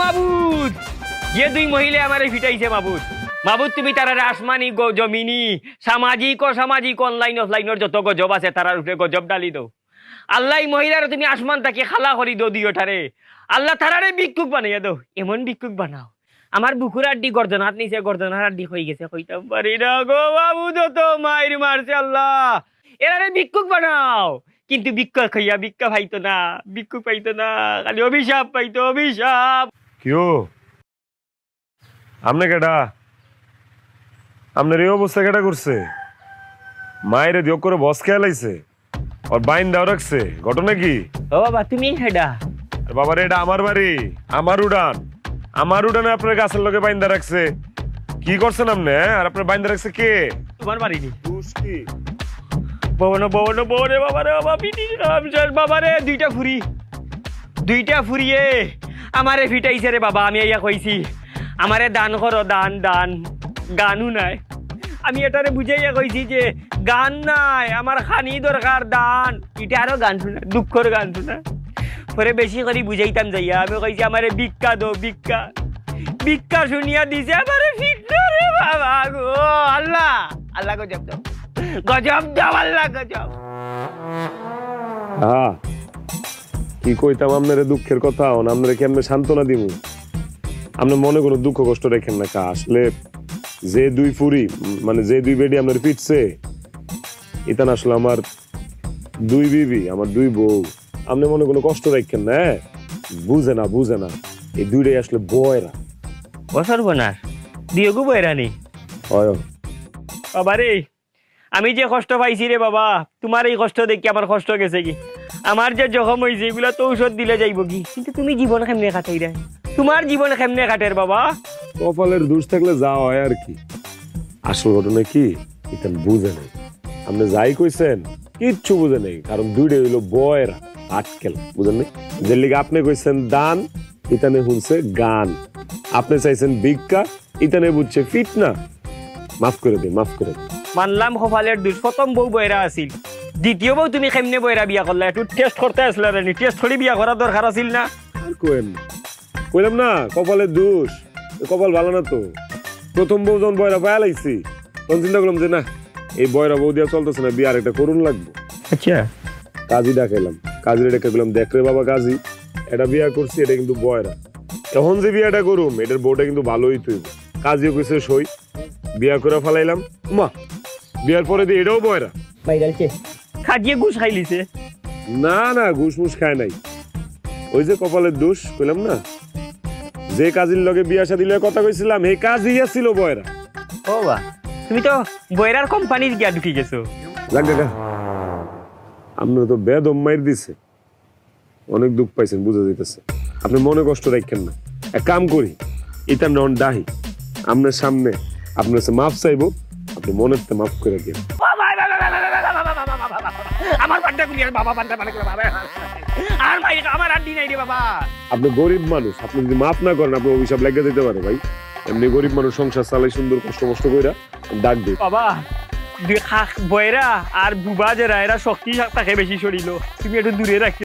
মাবুদ যে দুই মহিলা আমারে ফিটাইছে মাবুদ মাবুদ তুমি তারা আসমানি জমিনি সামাজিক অসামাজিক অনলাইন অফলাইনের যত গজব আছে তারার উপরে গজব ডালি দাও আল্লাহ মহিলারা তুমি আসমান তাকে খালা করি দো দিওটারে আল্লাহ তারারে ভিক্ষুক বানাইয়া দাও এমন ভিক্ষুক বানাও আমার বুকুর আড্ডি গর্জনাত নিচে গর্জনার আড্ডি হয়ে গেছে কইতাম পারি না গো বাবু যত মায়ের মারছে আল্লাহ এরারে ভিক্ষুক বানাও কিন্তু ভিক্ষা খাইয়া ভিক্ষা পাইতো না ভিক্ষুক পাইতো না খালি অভিশাপ পাইতো অভিশাপ কিও আমনে কেডা আপনার এই অবস্থা কেডা করছে মায়ের দিও করে বস খেয়ে লাইছে আর বাইন দাও রাখছে ঘটনা কি ও বাবা তুমি হেডা বাবা রে এটা আমার বাড়ি আমার উড়ানে আপনার গাছের লোকে বাইন্দা রাখছে কি করছেন আপনি আর আপনার বাইন্দা রাখছে কে তোমার বাড়ি নি কি ববন ববন ববনে বাবা রে বাবা পিটি রাম চল বাবা রে দুইটা ফুরিয়ে আমারে ফিটাইছে রে বাবা আমি ইয়া কইছি আমারে দান করো দান দান গানও নাই আমি এটারে বুঝাইয়া কইছি যে গান নাই আমার খানি দরকার দান এটা আরো গান শোনা দুঃখর গান শোনা পরে বেশি করে বুঝাইতাম যাইয়া আমি কইছি আমারে ভিক্ষা দো ভিক্ষা শুনিয়া দিছে আমারে ফিটনা রে বাবা গো আল্লাহ আল্লাহ গজব দাও আল্লাহ গজব হ্যাঁ কি কইতাম আপনারে দুঃখের কথা আপনারে কেমনে সান্ত্বনা দিমু আপনি মনে কোনো দুঃখ কষ্ট রেখেন না কা আসলে যে দুই ফুরি মানে যে দুই বেডি আপনার পিটছে এটা না আসলে আমার দুই বিবি আমার দুই বউ আপনি মনে কোনো কষ্ট রাখেন না বুঝে না এই দুইটাই আসলে বয়রা বছর বোনার দিয়েগু বয়রা নেই বাবা রে আমি যে কষ্ট পাইছি রে বাবা তোমার এই কষ্ট দেখি আমার কষ্ট গেছে কি আমার যে জখম হয়েছে এগুলা তো ঔষধ দিলে যাইব কি কিন্তু তুমি জীবন কেমনে কাটাই রে তোমার জীবন কেমনে কাটের বাবা কপালের দোষ থাকলে যা হয় আর কি আসল ঘটনা কি এটা বুঝে নেই আপনি যাই কইছেন কিচ্ছু বুঝে নেই কারণ দুইটাই হইলো বয়রা আটকেল বুঝেন নি যে লিগে আপনি কইছেন দান ইতানে শুনছে গান আপনি চাইছেন ভিক্ষা ইতানে বুঝছে ফিটনা মাফ করে দে মানলাম কপালের দোষ প্রথম বউ বয়রা আছিল দ্বিতীয় বউ তুমি কেমনে বয়রা বিয়া করলা একটু টেস্ট করতে আসলে টেস্ট করে বিয়া করার দরকার আছিল না আর কইলাম না কপালের দোষ কপাল ভালো না তো প্রথম বউ যখন বয়রা পায়া লাইছি তখন চিন্তা করলাম যে না এই বয়রা বউ দিয়া চলতেছে না বিয়ে আর একটা করুন লাগবো আচ্ছা কাজী ডাকাইলাম কাজী ডেকে গেলাম দেখ রে বাবা কাজী এটা বিয়া করছি এটা কিন্তু বয়রা এখন যে বিয়াটা করুম এটার বউটা কিন্তু ভালোই তুইব কাজীও কইছে সই বিয়া করে ফেলাইলাম মা বিয়ার পরে দিয়ে এটাও বয়রা বাইরালছে খাজিয়ে ঘুষ খাইলিছে না ঘুষ মুষ খায় নাই ওই যে কপালের দোষ কইলাম না যে কাজীর লগে বিয়া শাদী লগে কথা কইছিলাম এই কাজই ছিল বয়রা ও বা তুমি তো বয়রার কোম্পানির গিয়া ঢুকে গেছো লাগা আপনার তো বেদম মাইর দিছে অনেক দুঃখ পাইছেন বুঝা যাইতেছে আপনি মনে কষ্ট রাখেন না এক কাম করি এটা নন ডাহি আপনার সামনে আপনার কাছে মাফ চাইবো আপনি মনের তে মাফ করে দিন আমার বান্ডা গুলি আর বাবা বান্ডা মানে বাবা আর ভাই আমার আড্ডি নাই রে বাবা আপনি গরিব মানুষ আপনি যদি মাফ না করেন আপনি অভিশাপ লাগিয়ে দিতে পারে ভাই এমনি গরিব মানুষ সংসার চালাই সুন্দর কষ্ট কইরা ডাক দিই বাবা বয়রা আর বুবা যারা এরা শক্তি থাকে বেশি শরীর তুমি একটু দূরে রাখি